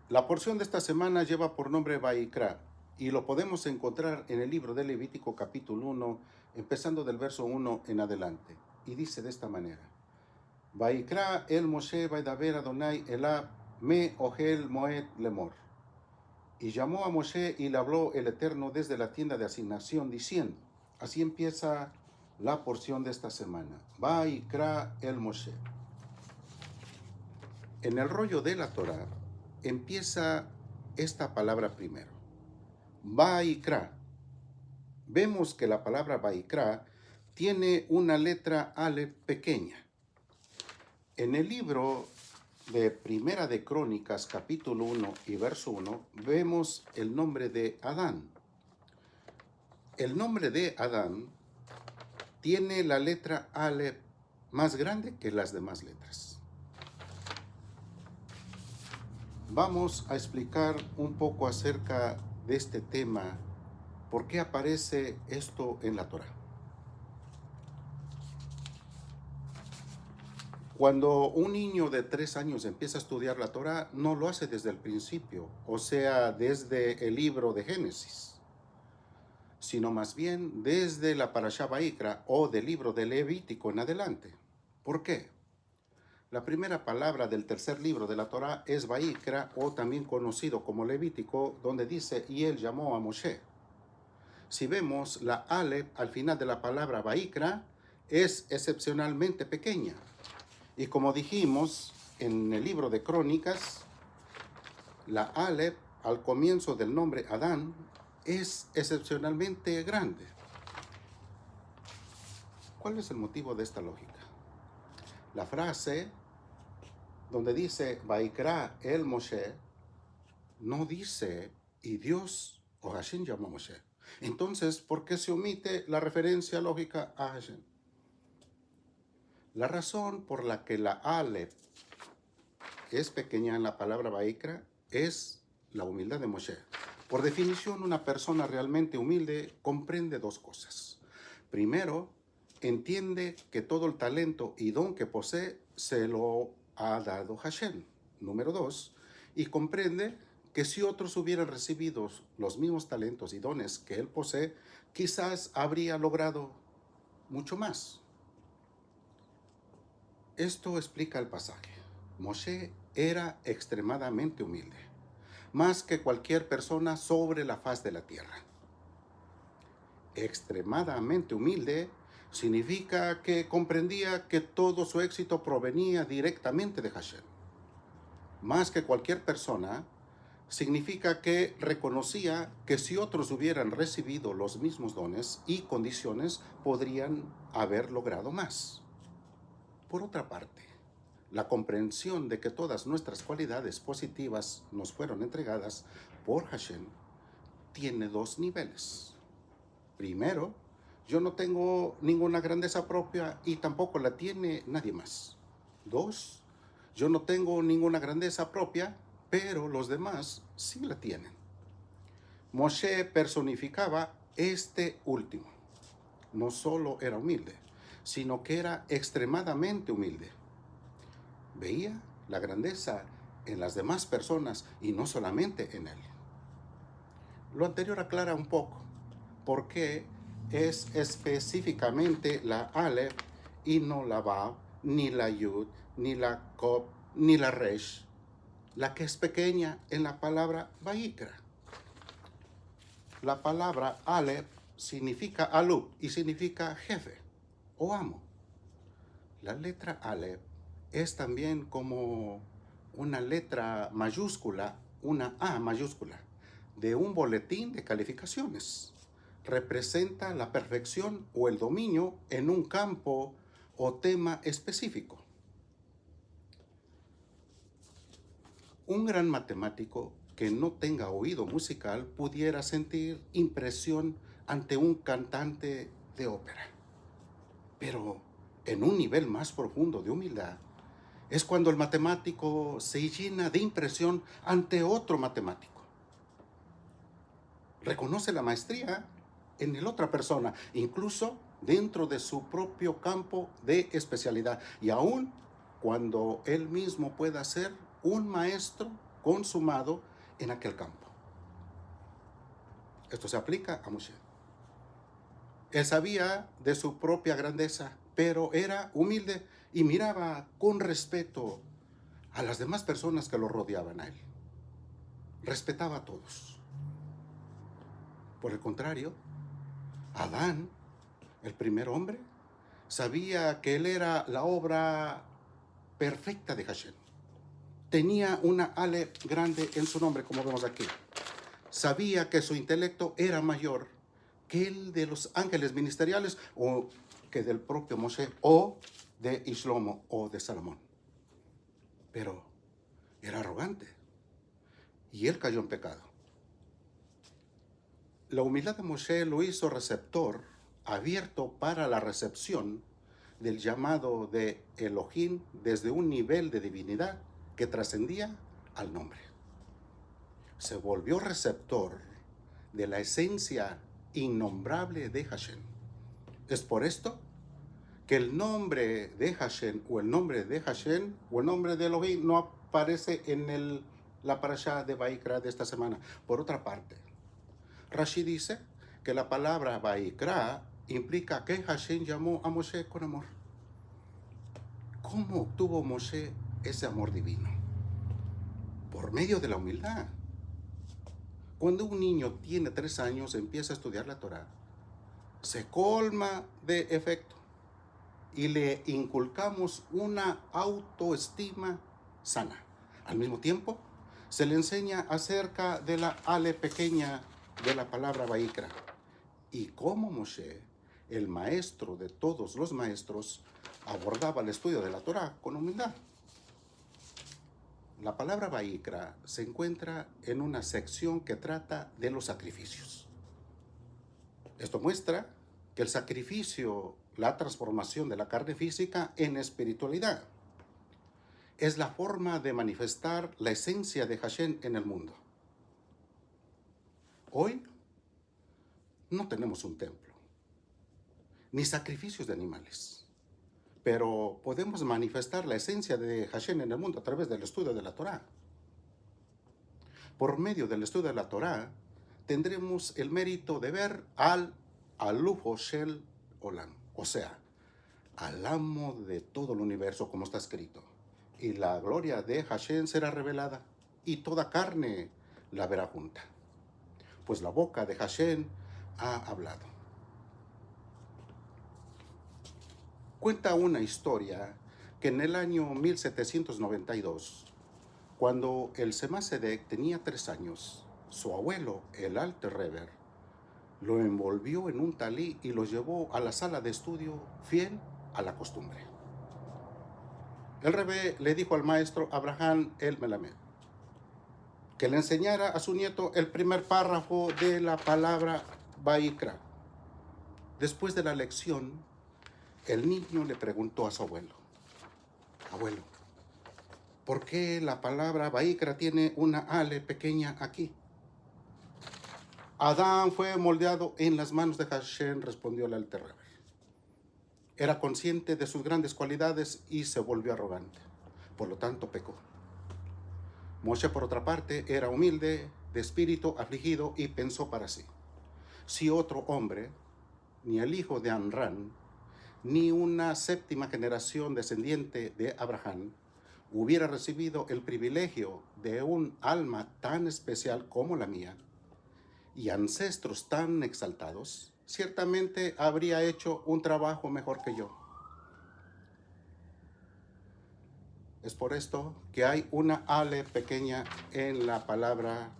La porción de esta semana lleva por nombre Vaikra y lo podemos encontrar en el libro de Levítico capítulo 1, empezando del verso 1 en adelante. Y dice de esta manera: Vaikra el Moshe Vaidaber Adonai Elab me Ohel Moed Lemor. Y llamó a Moshe y le habló el Eterno desde la tienda de asignación diciendo, así empieza la porción de esta semana. Vaikra el Moshe. En el rollo de la Torah empieza esta palabra primero. Vaikra. Vemos que la palabra Vaikra tiene una letra Ale pequeña. En el libro de Primera de Crónicas, capítulo 1 y verso 1, vemos el nombre de Adán. El nombre de Adán tiene la letra Ale más grande que las demás letras. Vamos a explicar un poco acerca de este tema, por qué aparece esto en la Torah. Cuando un niño de 3 años empieza a estudiar la Torah, no lo hace desde el principio, o sea, desde el libro de Génesis, sino más bien desde la Parashá Vaikra o del libro de Levítico en adelante. ¿Por qué? La primera palabra del tercer libro de la Torah es Vaikra, o también conocido como Levítico, donde dice, y él llamó a Moshe. Si vemos, la Aleph al final de la palabra Vaikra es excepcionalmente pequeña. Y como dijimos en el libro de Crónicas, la Aleph al comienzo del nombre Adán es excepcionalmente grande. ¿Cuál es el motivo de esta lógica? La frase donde dice Vaikra el Moshe no dice y Dios o Hashem llamó a Moshe. Entonces, ¿por qué se omite la referencia lógica a Hashem? La razón por la que la Aleph es pequeña en la palabra Vaikra es la humildad de Moshe. Por definición, una persona realmente humilde comprende dos cosas. Primero, entiende que todo el talento y don que posee se lo ha dado Hashem. Número dos, y comprende que si otros hubieran recibido los mismos talentos y dones que él posee, quizás habría logrado mucho más. Esto explica el pasaje. Moshe era extremadamente humilde, más que cualquier persona sobre la faz de la tierra. Extremadamente humilde significa que comprendía que todo su éxito provenía directamente de Hashem. Más que cualquier persona, significa que reconocía que si otros hubieran recibido los mismos dones y condiciones, podrían haber logrado más. Por otra parte, la comprensión de que todas nuestras cualidades positivas nos fueron entregadas por Hashem tiene dos niveles. Primero, yo no tengo ninguna grandeza propia y tampoco la tiene nadie más. Dos, yo no tengo ninguna grandeza propia, pero los demás sí la tienen. Moshe personificaba este último. No solo era humilde, sino que era extremadamente humilde. Veía la grandeza en las demás personas y no solamente en él. Lo anterior aclara un poco por qué es específicamente la Aleph y no la Vav, ni la Yud, ni la Kob, ni la Resh, la que es pequeña en la palabra Vaikra. La palabra Aleph significa Alub y significa jefe o amo. La letra Aleph es también como una letra mayúscula, una A mayúscula, de un boletín de calificaciones. Representa la perfección o el dominio en un campo o tema específico. Un gran matemático que no tenga oído musical pudiera sentir impresión ante un cantante de ópera. Pero en un nivel más profundo de humildad, es cuando el matemático se llena de impresión ante otro matemático. Reconoce la maestría en la otra persona, incluso dentro de su propio campo de especialidad. Y aún cuando él mismo pueda ser un maestro consumado en aquel campo. Esto se aplica a Moshe. Él sabía de su propia grandeza, pero era humilde y miraba con respeto a las demás personas que lo rodeaban a él. Respetaba a todos. Por el contrario, Adán, el primer hombre, sabía que él era la obra perfecta de Hashem. Tenía una ale grande en su nombre, como vemos aquí. Sabía que su intelecto era mayor que el de los ángeles ministeriales o que del propio Moshe o de Shlomo o de Salomón. Pero era arrogante y él cayó en pecado. La humildad de Moshe lo hizo receptor abierto para la recepción del llamado de Elohim desde un nivel de divinidad que trascendía al nombre. Se volvió receptor de la esencia innombrable de Hashem. Es por esto que el nombre de Hashem o el nombre de Hashem o el nombre de Elohim no aparece en la parashá de Vaikra de esta semana. Por otra parte, Rashi dice que la palabra Vaikra implica que Hashem llamó a Moshe con amor. ¿Cómo obtuvo Moshe ese amor divino? Por medio de la humildad. Cuando un niño tiene 3 años, empieza a estudiar la Torá, se colma de efecto y le inculcamos una autoestima sana. Al mismo tiempo, se le enseña acerca de la ale pequeña de la palabra Vaikra y cómo Moshe, el maestro de todos los maestros, abordaba el estudio de la Torá con humildad. La palabra Vaikra se encuentra en una sección que trata de los sacrificios. Esto muestra que el sacrificio, la transformación de la carne física en espiritualidad, es la forma de manifestar la esencia de Hashem en el mundo. Hoy no tenemos un templo, ni sacrificios de animales, pero podemos manifestar la esencia de Hashem en el mundo a través del estudio de la Torá. Por medio del estudio de la Torá, tendremos el mérito de ver al Alujo Shel Olam, o sea, al amo de todo el universo, como está escrito. Y la gloria de Hashem será revelada, y toda carne la verá junta. Pues la boca de Hashem ha hablado. Cuenta una historia que en el año 1792, cuando el Tzemach Tzedek tenía 3 años, su abuelo, el Alter Rebbe, lo envolvió en un talí y lo llevó a la sala de estudio fiel a la costumbre. El Rebbe le dijo al maestro Abraham el Melamed que le enseñara a su nieto el primer párrafo de la palabra Vaikra. Después de la lección, el niño le preguntó a su abuelo: abuelo, ¿por qué la palabra Vaikra tiene una ale pequeña aquí? Adán fue moldeado en las manos de Hashem, respondió el Alter Rebbe. Era consciente de sus grandes cualidades y se volvió arrogante. Por lo tanto, pecó. Moshe, por otra parte, era humilde, de espíritu afligido y pensó para sí: si otro hombre, ni el hijo de Amram, ni una 7ª generación descendiente de Abraham, hubiera recibido el privilegio de un alma tan especial como la mía y ancestros tan exaltados, ciertamente habría hecho un trabajo mejor que yo. Es por esto que hay una ale pequeña en la palabra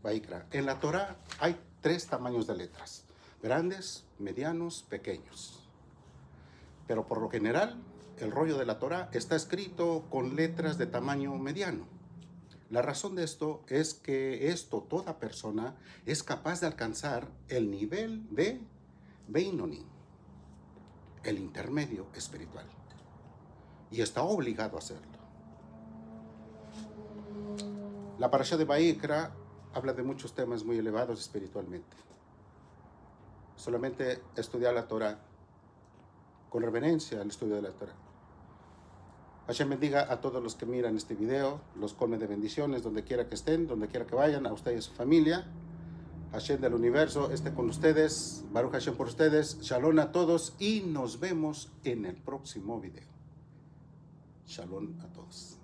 Vaikra. En la Torá hay 3 tamaños de letras: grandes, medianos, pequeños. Pero por lo general, el rollo de la Torá está escrito con letras de tamaño mediano. La razón de esto es que toda persona es capaz de alcanzar el nivel de Beinoni, el intermedio espiritual, y está obligado a hacerlo. La parashá de Vaikra habla de muchos temas muy elevados espiritualmente. Solamente estudiar la Torá con reverencia al estudio de la Torá. Hashem bendiga a todos los que miran este video, los colme de bendiciones donde quiera que estén, donde quiera que vayan, a usted y a su familia. Hashem del universo esté con ustedes, Baruch Hashem por ustedes, Shalom a todos y nos vemos en el próximo video. Shalom a todos.